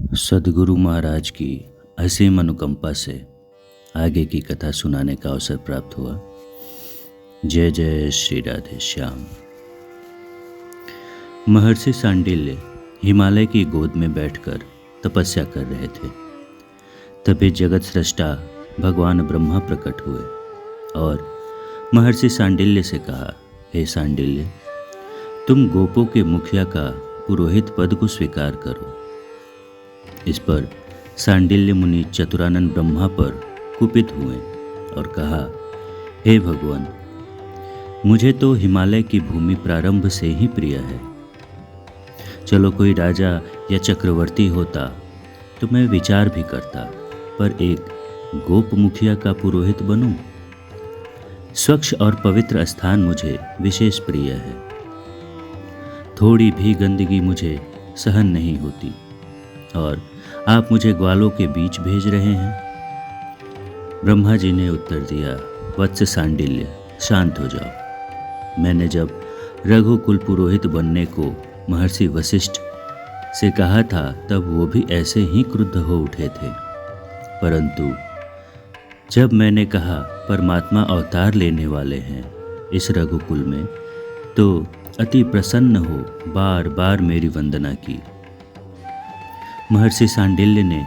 सद्गुरु महाराज की असीम अनुकंपा से आगे की कथा सुनाने का अवसर प्राप्त हुआ। जय जय श्री राधे श्याम। महर्षि सांडिल्य हिमालय की गोद में बैठकर तपस्या कर रहे थे। तभी जगत सृष्टा भगवान ब्रह्मा प्रकट हुए और महर्षि सांडिल्य से कहा, हे सांडिल्य, तुम गोपों के मुखिया का पुरोहित पद को स्वीकार करो। इस पर सांडिल्य मुनि चतुरानन ब्रह्मा पर कुपित हुए और कहा, हे भगवान, मुझे तो हिमालय की भूमि प्रारंभ से ही प्रिय है। चलो कोई राजा या चक्रवर्ती होता तो मैं विचार भी करता, पर एक गोप मुखिया का पुरोहित बनूं। स्वच्छ और पवित्र स्थान मुझे विशेष प्रिय है। थोड़ी भी गंदगी मुझे सहन नहीं होती और आप मुझे ग्वालों के बीच भेज रहे हैं। ब्रह्मा जी ने उत्तर दिया, वत्स सांडिल्य, शांत हो जाओ। मैंने जब रघुकुल पुरोहित बनने को महर्षि वशिष्ठ से कहा था तब वो भी ऐसे ही क्रुद्ध हो उठे थे, परंतु जब मैंने कहा परमात्मा अवतार लेने वाले हैं इस रघुकुल में, तो अति प्रसन्न हो बार बार मेरी वंदना की। महर्षि सांडिल्य ने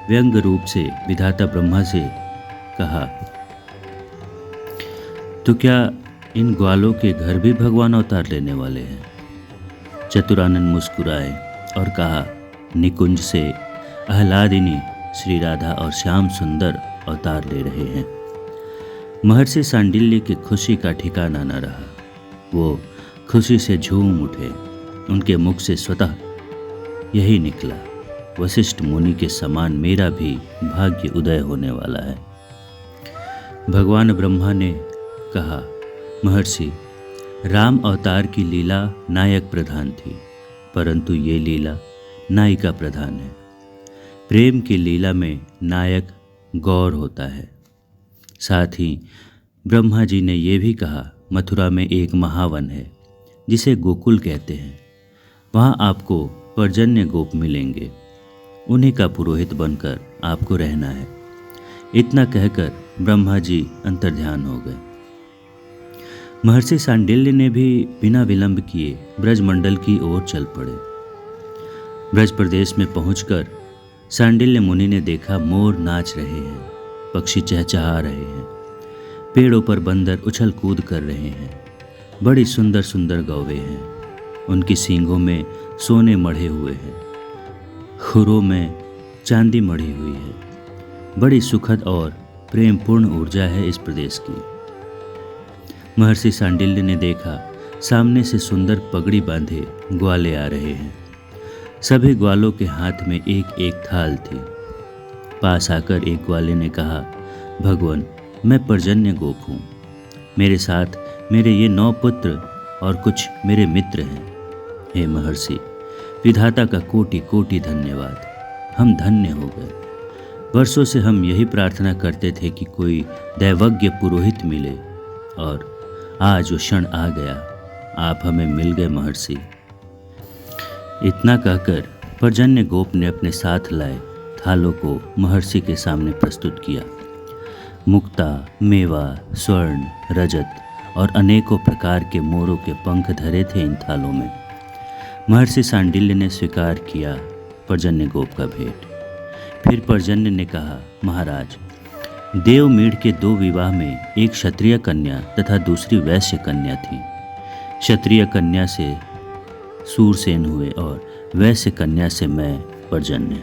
व्यंग रूप से विधाता ब्रह्मा से कहा, तो क्या इन ग्वालों के घर भी भगवान अवतार लेने वाले हैं? चतुरानन मुस्कुराए और कहा, निकुंज से आह्लादिनी श्री राधा और श्याम सुंदर अवतार ले रहे हैं। महर्षि सांडिल्य की खुशी का ठिकाना न रहा। वो खुशी से झूम उठे। उनके मुख से स्वतः यही निकला, वशिष्ठ मुनि के समान मेरा भी भाग्य उदय होने वाला है। भगवान ब्रह्मा ने कहा, महर्षि, राम अवतार की लीला नायक प्रधान थी, परंतु ये लीला नायिका प्रधान है। प्रेम की लीला में नायक गौर होता है। साथ ही ब्रह्मा जी ने यह भी कहा, मथुरा में एक महावन है जिसे गोकुल कहते हैं। वहाँ आपको पर्जन्य गोप मिलेंगे। उन्हीं का पुरोहित बनकर आपको रहना है। इतना कहकर ब्रह्मा जी अंतर्ध्यान हो गए। महर्षि सांडिल्य ने भी बिना विलंब किए ब्रजमंडल की ओर चल पड़े। ब्रज प्रदेश में पहुंचकर सांडिल्य मुनि ने देखा, मोर नाच रहे हैं, पक्षी चहचहा रहे हैं, पेड़ों पर बंदर उछल कूद कर रहे हैं। बड़ी सुंदर सुंदर गौवे हैं। उनकी सींगों में सोने मढ़े हुए हैं, खुरों में चांदी मढ़ी हुई है। बड़ी सुखद और प्रेमपूर्ण ऊर्जा है इस प्रदेश की। महर्षि सांडिल्य ने देखा, सामने से सुंदर पगड़ी बांधे ग्वाले आ रहे हैं। सभी ग्वालों के हाथ में एक एक थाल थी। पास आकर एक ग्वाले ने कहा, भगवान, मैं पर्जन्य गोप हूँ। मेरे साथ मेरे ये 9 पुत्र और कुछ मेरे मित्र हैं। हे महर्षि, विधाता का कोटि कोटि धन्यवाद। हम धन्य हो गए। वर्षों से हम यही प्रार्थना करते थे कि कोई दैवज्ञ पुरोहित मिले, और आज वो क्षण आ गया। आप हमें मिल गए महर्षि। इतना कहकर पर्जन्य गोप ने अपने साथ लाए थालों को महर्षि के सामने प्रस्तुत किया। मुक्ता, मेवा, स्वर्ण, रजत और अनेकों प्रकार के मोरों के पंख धरे थे इन थालों में। महर्षि सांडिल्य ने स्वीकार किया पर्जन्य गोप का भेंट। फिर पर्जन्य ने कहा, महाराज, देवमीढ़ के 2 विवाह में एक क्षत्रिय कन्या तथा दूसरी वैश्य कन्या थी। क्षत्रिय कन्या से सूरसेन हुए और वैश्य कन्या से मैं पर्जन्य।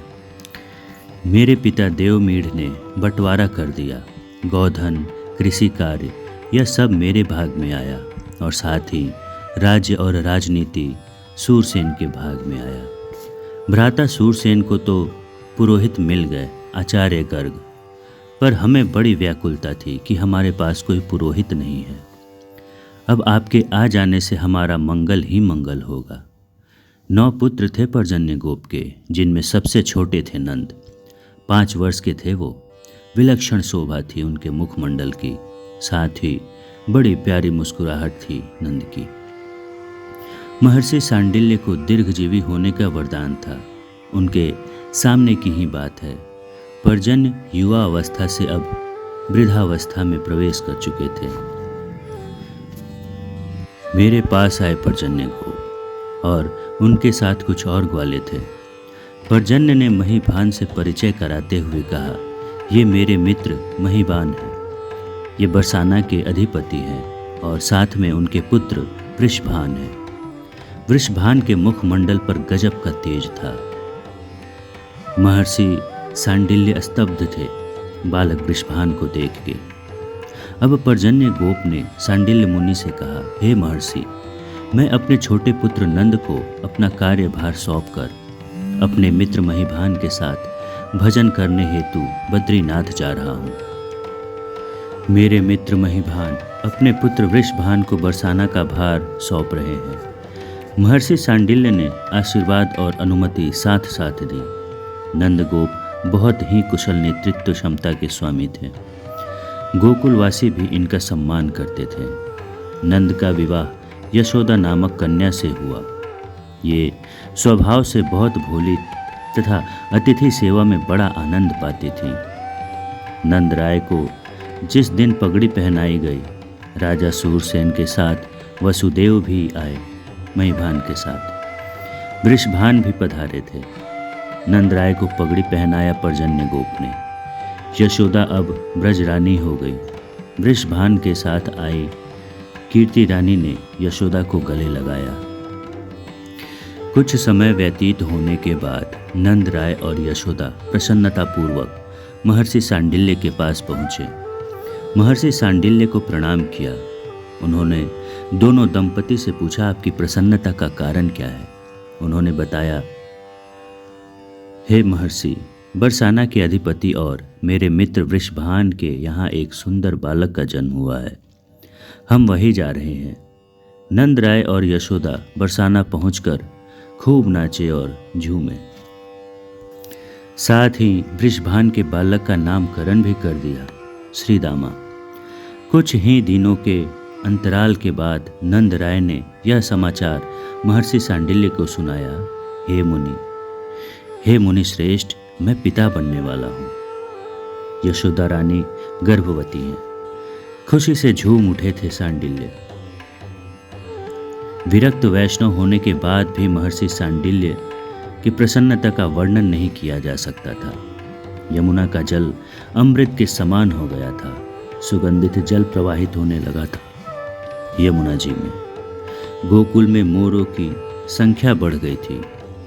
मेरे पिता देवमीढ़ ने बंटवारा कर दिया। गौधन, कृषि कार्य, यह सब मेरे भाग में आया, और साथ ही राज्य और राजनीति सूरसेन के भाग में आया। भ्राता सूरसेन को तो पुरोहित मिल गए, आचार्य गर्ग, पर हमें बड़ी व्याकुलता थी कि हमारे पास कोई पुरोहित नहीं है। अब आपके आ जाने से हमारा मंगल ही मंगल होगा। 9 पुत्र थे पर्जन्य गोप के, जिनमें सबसे छोटे थे नंद। 5 वर्ष के थे वो। विलक्षण शोभा थी उनके मुखमंडल की, साथ ही बड़ी प्यारी मुस्कुराहट थी नंद की। महर्षि सांडिल्य को दीर्घजीवी होने का वरदान था। उनके सामने की ही बात है। पर्जन्य युवा अवस्था से अब वृद्धावस्था में प्रवेश कर चुके थे। मेरे पास आए पर्जन्य को और उनके साथ कुछ और ग्वाले थे। पर्जन्य ने महीभान से परिचय कराते हुए कहा, ये मेरे मित्र महीभान हैं। ये बरसाना के अधिपति हैं और साथ में उनके पुत्र वृषभान हैं। वृषभान के मुखमंडल पर गजब का तेज था। महर्षि सांडिल्य स्तब्ध थे बालक वृषभान को देख के। अब पर्जन्य गोप ने सांडिल्य मुनि से कहा, हे महर्षि, मैं अपने छोटे पुत्र नंद को अपना कार्यभार सौंपकर अपने मित्र महीभान के साथ भजन करने हेतु बद्रीनाथ जा रहा हूँ। मेरे मित्र महीभान अपने पुत्र वृषभान को बरसाना का भार सौंप रहे हैं। महर्षि सांडिल्य ने आशीर्वाद और अनुमति साथ साथ दी। नंदगोप बहुत ही कुशल नेतृत्व क्षमता के स्वामी थे। गोकुलवासी भी इनका सम्मान करते थे। नंद का विवाह यशोदा नामक कन्या से हुआ। ये स्वभाव से बहुत भोली तथा अतिथि सेवा में बड़ा आनंद पाती थी। नंद राय को जिस दिन पगड़ी पहनाई गई, राजा सूरसेन के साथ वसुदेव भी आए, महीभान के साथ वृषभान भी पधारे थे। नंद राय को पगड़ी पहनाया पर्जन्य गोप ने। यशोदा अब ब्रज रानी हो गई। वृषभान के साथ आई कीर्ति रानी ने यशोदा को गले लगाया। कुछ समय व्यतीत होने के बाद नंद राय और यशोदा प्रसन्नतापूर्वक महर्षि सांडिल्य के पास पहुँचे। महर्षि सांडिल्य को प्रणाम किया। उन्होंने दोनों दंपति से पूछा, आपकी प्रसन्नता का कारण क्या है? उन्होंने बताया, हे महर्षि, बरसाना के अधिपति और मेरे मित्र वृषभान के यहाँ एक सुंदर बालक का जन्म हुआ है। हम वहीं जा रहे हैं। नंद राय और यशोदा बरसाना पहुंचकर खूब नाचे और झूमे। साथ ही वृषभान के बालक का नामकरण भी कर दिया, श्रीदामा। कुछ ही दिनों के अंतराल के बाद नंद राय ने यह समाचार महर्षि सांडिल्य को सुनाया, हे मुनि श्रेष्ठ, मैं पिता बनने वाला हूँ। यशोदा रानी गर्भवती हैं। खुशी से झूम उठे थे सांडिल्य। विरक्त वैष्णव होने के बाद भी महर्षि सांडिल्य की प्रसन्नता का वर्णन नहीं किया जा सकता था। यमुना का जल अमृत के समान हो गया था। सुगंधित जल प्रवाहित होने लगा था यमुना जी में। गोकुल में मोरों की संख्या बढ़ गई थी।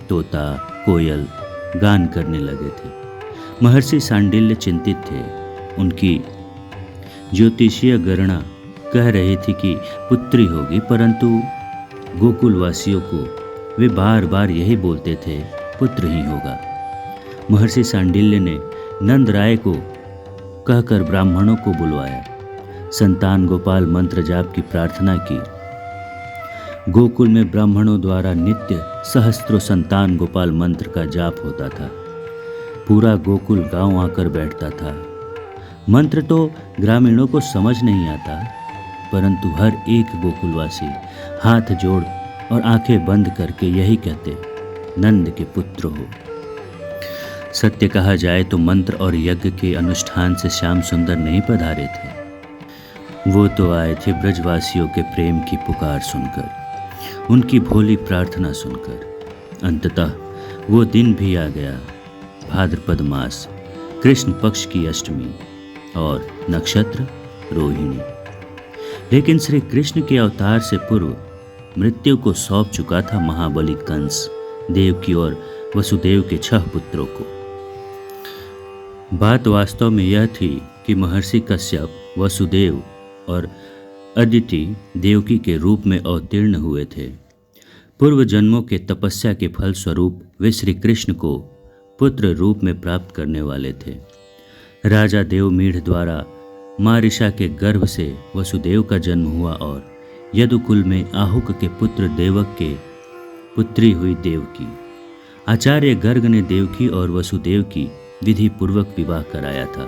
तोता कोयल गान करने लगे थे। महर्षि सांडिल्य चिंतित थे। उनकी ज्योतिषीय गणना कह रही थी कि पुत्री होगी, परंतु गोकुलवासियों को वे बार बार यही बोलते थे, पुत्र ही होगा। महर्षि सांडिल्य ने नंद राय को कहकर ब्राह्मणों को बुलवाया। संतान गोपाल मंत्र जाप की प्रार्थना की। गोकुल में ब्राह्मणों द्वारा नित्य सहस्त्रों संतान गोपाल मंत्र का जाप होता था। पूरा गोकुल गांव आकर बैठता था। मंत्र तो ग्रामीणों को समझ नहीं आता, परंतु हर एक गोकुलवासी हाथ जोड़ और आंखें बंद करके यही कहते, नंद के पुत्र हो। सत्य कहा जाए तो मंत्र और यज्ञ के अनुष्ठान से श्याम सुंदर नहीं पधारे थे। वो तो आए थे ब्रजवासियों के प्रेम की पुकार सुनकर, उनकी भोली प्रार्थना सुनकर। अंततः वो दिन भी आ गया, भाद्रपद मास, कृष्ण पक्ष की अष्टमी और नक्षत्र रोहिणी। लेकिन श्री कृष्ण के अवतार से पूर्व मृत्यु को सौंप चुका था महाबली कंस देवकी और वसुदेव के 6 पुत्रों को। बात वास्तव में यह थी कि महर्षि कश्यप, वसुदेव और अदिति देवकी के रूप में अवतीर्ण हुए थे। पूर्व जन्मों के तपस्या के फल स्वरूप वे श्री कृष्ण को पुत्र रूप में प्राप्त करने वाले थे। राजा देवमीढ़ द्वारा मारिशा के गर्भ से वसुदेव का जन्म हुआ और यदुकुल में आहुक के पुत्र देवक के पुत्री हुई देवकी। आचार्य गर्ग ने देवकी और वसुदेव की विधि पूर्वक विवाह कराया था।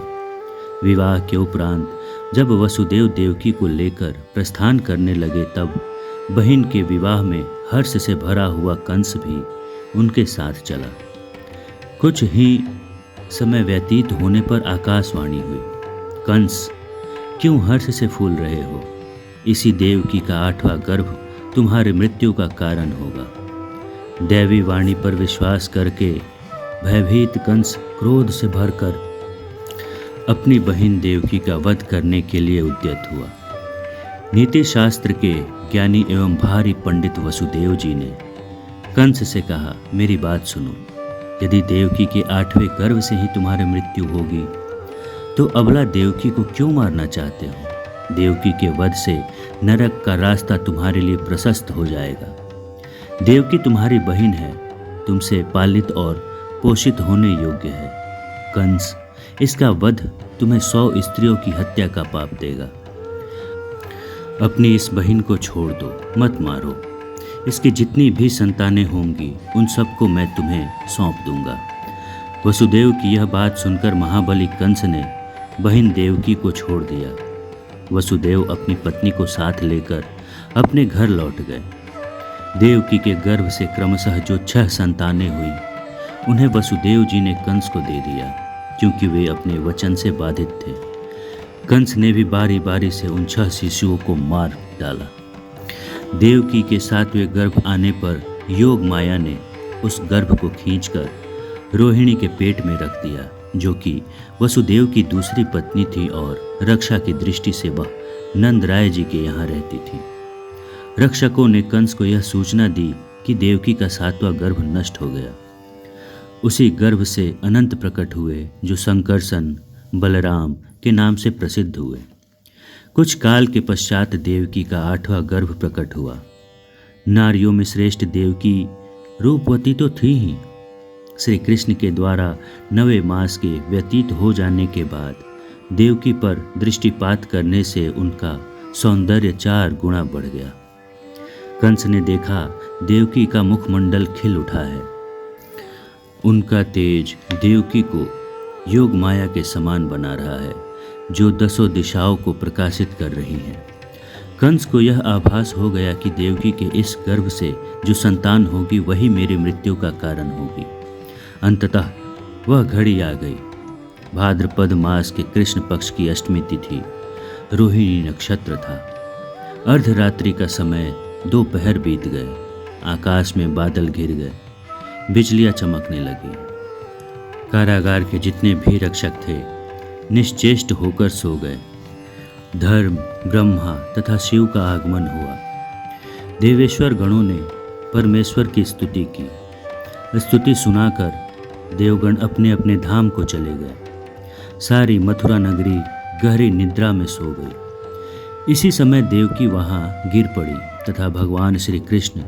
विवाह के उपरांत जब वसुदेव देवकी को लेकर प्रस्थान करने लगे, तब बहन के विवाह में हर्ष से भरा हुआ कंस भी उनके साथ चला। कुछ ही समय व्यतीत होने पर आकाशवाणी हुई, कंस क्यों हर्ष से फूल रहे हो? इसी देवकी का 8वां गर्भ तुम्हारी मृत्यु का कारण होगा। दैवी वाणी पर विश्वास करके भयभीत कंस क्रोध से भरकर अपनी बहन देवकी का वध करने के लिए उद्यत हुआ। नीति शास्त्र के ज्ञानी एवं भारी पंडित वसुदेव जी ने कंस से कहा, मेरी बात सुनो, यदि देवकी के 8वें गर्भ से ही तुम्हारी मृत्यु होगी तो अबला देवकी को क्यों मारना चाहते हो? देवकी के वध से नरक का रास्ता तुम्हारे लिए प्रशस्त हो जाएगा। देवकी तुम्हारी बहन है, तुमसे पालित और पोषित होने योग्य है। कंस, इसका वध तुम्हें 100 स्त्रियों की हत्या का पाप देगा। अपनी इस बहन को छोड़ दो, मत मारो। इसकी जितनी भी संतानें होंगी उन सबको मैं तुम्हें सौंप दूंगा। वसुदेव की यह बात सुनकर महाबली कंस ने बहन देवकी को छोड़ दिया। वसुदेव अपनी पत्नी को साथ लेकर अपने घर लौट गए। देवकी के गर्भ से क्रमशः जो 6 संतानें हुई उन्हें वसुदेव जी ने कंस को दे दिया, क्योंकि वे अपने वचन से बाधित थे। कंस ने भी बारी बारी से उन 6 शिशुओं को मार डाला। देवकी के 7वें गर्भ आने पर योग माया ने उस गर्भ को खींचकर रोहिणी के पेट में रख दिया, जो कि वसुदेव की दूसरी पत्नी थी और रक्षा की दृष्टि से वह नंदराय जी के यहाँ रहती थी। रक्षकों ने कंस को यह सूचना दी कि देवकी का 7वां गर्भ नष्ट हो गया। उसी गर्भ से अनंत प्रकट हुए, जो संकर्षण बलराम के नाम से प्रसिद्ध हुए। कुछ काल के पश्चात देवकी का 8वां गर्भ प्रकट हुआ। नारियों में श्रेष्ठ देवकी रूपवती तो थी ही। श्री कृष्ण के द्वारा 9वें मास के व्यतीत हो जाने के बाद देवकी पर दृष्टिपात करने से उनका सौंदर्य 4 गुना बढ़ गया। कंस ने देखा देवकी का मुखमंडल खिल उठा है। उनका तेज देवकी को योग माया के समान बना रहा है, जो 10 दिशाओं को प्रकाशित कर रही है। कंस को यह आभास हो गया कि देवकी के इस गर्भ से जो संतान होगी वही मेरी मृत्यु का कारण होगी। अंततः वह घड़ी आ गई। भाद्रपद मास के कृष्ण पक्ष की अष्टमी तिथि, रोहिणी नक्षत्र था। अर्धरात्रि का समय, दोपहर बीत गए। आकाश में बादल घिर गए, बिजलियां चमकने लगी। कारागार के जितने भी रक्षक थे निश्चेष्ट होकर सो गए। धर्म, ब्रह्मा तथा शिव का आगमन हुआ। देवेश्वर गणों ने परमेश्वर की स्तुति की। स्तुति सुनाकर देवगण अपने अपने धाम को चले गए। सारी मथुरा नगरी गहरी निद्रा में सो गई। इसी समय देवकी वहाँ गिर पड़ी तथा भगवान श्री कृष्ण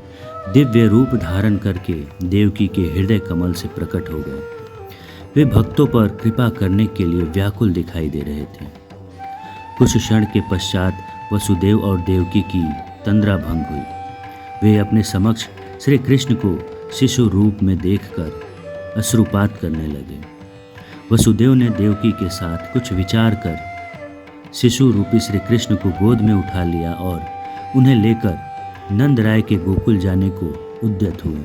दिव्य रूप धारण करके देवकी के हृदय कमल से प्रकट हो गए। वे भक्तों पर कृपा करने के लिए व्याकुल दिखाई दे रहे थे। कुछ क्षण के पश्चात वसुदेव और देवकी की तंद्रा भंग हुई। वे अपने समक्ष श्री कृष्ण को शिशु रूप में देखकर अश्रुपात करने लगे। वसुदेव ने देवकी के साथ कुछ विचार कर शिशु रूपी श्री कृष्ण को गोद में उठा लिया और उन्हें लेकर नंदराय के गोकुल जाने को उद्यत हुए।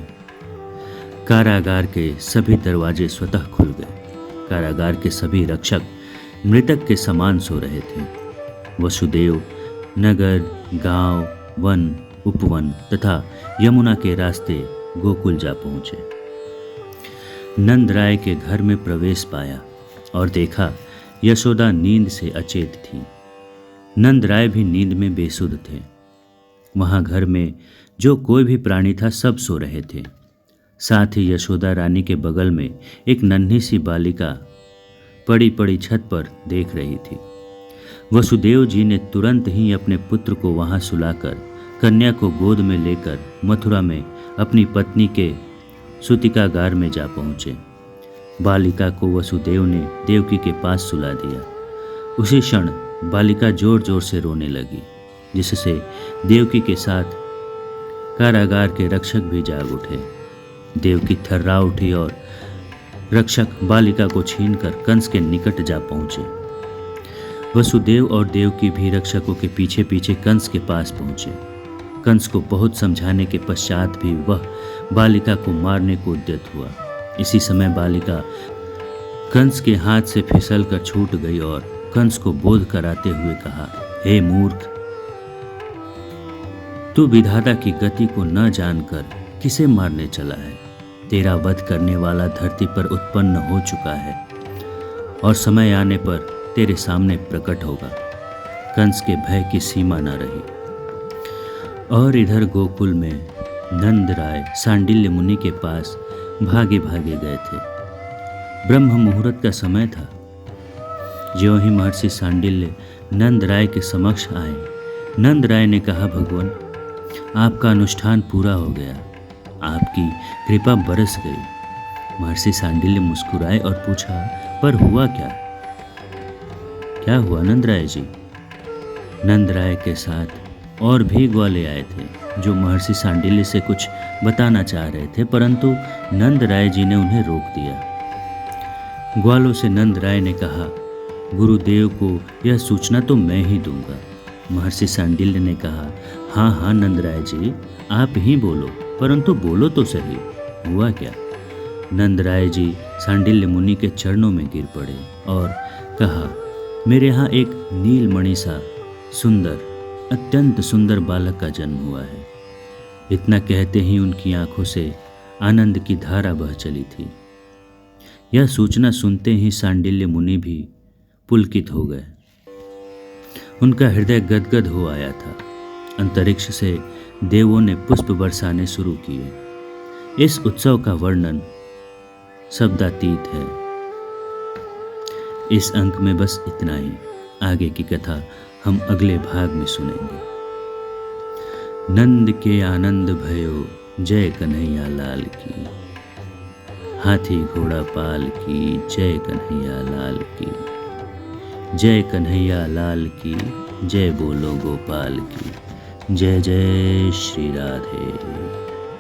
कारागार के सभी दरवाजे स्वतः खुल गए। कारागार के सभी रक्षक मृतक के समान सो रहे थे। वसुदेव नगर, गांव, वन, उपवन तथा यमुना के रास्ते गोकुल जा पहुँचे। नंदराय के घर में प्रवेश पाया और देखा यशोदा नींद से अचेत थी। नंदराय भी नींद में बेसुध थे। वहाँ घर में जो कोई भी प्राणी था सब सो रहे थे। साथ ही यशोदा रानी के बगल में एक नन्ही सी बालिका पड़ी पड़ी छत पर देख रही थी। वसुदेव जी ने तुरंत ही अपने पुत्र को वहाँ सुलाकर कन्या को गोद में लेकर मथुरा में अपनी पत्नी के सूतिकागार में जा पहुँचे। बालिका को वसुदेव ने देवकी के पास सुला दिया। उसी क्षण बालिका जोर जोर से रोने लगी, जिससे देवकी के साथ कारागार के रक्षक भी जाग उठे। देवकी थर्रा उठी और रक्षक बालिका को छीनकर कंस के निकट जा पहुँचे। वसुदेव और देवकी भी रक्षकों के पीछे पीछे कंस के पास पहुँचे। कंस को बहुत समझाने के पश्चात भी वह बालिका को मारने को उद्यत हुआ। इसी समय बालिका कंस के हाथ से फिसल कर छूट गई और कंस को बोध कराते हुए कहा, हे मूर्ख, तू विधाता की गति को न जानकर किसे मारने चला है? तेरा वध करने वाला धरती पर उत्पन्न हो चुका है और समय आने पर तेरे सामने प्रकट होगा। कंस के भय की सीमा न रही। और इधर गोकुल में नंद राय सांडिल्य मुनि के पास भागे भागे गए थे। ब्रह्म मुहूर्त का समय था। ज्यों ही महर्षि सांडिल्य नंद राय के समक्ष आए, नंद राय ने कहा, भगवान, आपका अनुष्ठान पूरा हो गया, आपकी कृपा बरस गई। महर्षि सांडिल्य मुस्कुराए और पूछा, पर हुआ क्या? क्या हुआ नंद राय जी? नंद राय के साथ और भी ग्वाले आए थे जो महर्षि सांडिल्य से कुछ बताना चाह रहे थे, परंतु नंद राय जी ने उन्हें रोक दिया। ग्वालों से नंद राय ने कहा, गुरुदेव को यह सूचना तो मैं ही दूंगा। महर्षि सांडिल्य ने कहा, हाँ हाँ नंद राय जी, आप ही बोलो, परंतु बोलो तो सही, हुआ क्या? नंद राय जी सांडिल्य मुनि के चरणों में गिर पड़े और कहा, मेरे यहाँ एक नीलमणि सा सुंदर, अत्यंत सुंदर बालक का जन्म हुआ है। इतना कहते ही उनकी आंखों से आनंद की धारा बह चली थी। यह सूचना सुनते ही सांडिल्य मुनि भी पुलकित हो गए। उनका हृदय गदगद हो आया था। अंतरिक्ष से देवों ने पुष्प बरसाने शुरू किए। इस उत्सव का वर्णन शब्दातीत है। इस अंक में बस इतना ही। आगे की कथा हम अगले भाग में सुनेंगे। नंद के आनंद भयो, जय कन्हैया लाल की। हाथी घोड़ा पाल की, जय कन्हैया लाल की। जय कन्हैया लाल की, जय बोलो गोपाल की। जय जय श्री राधे।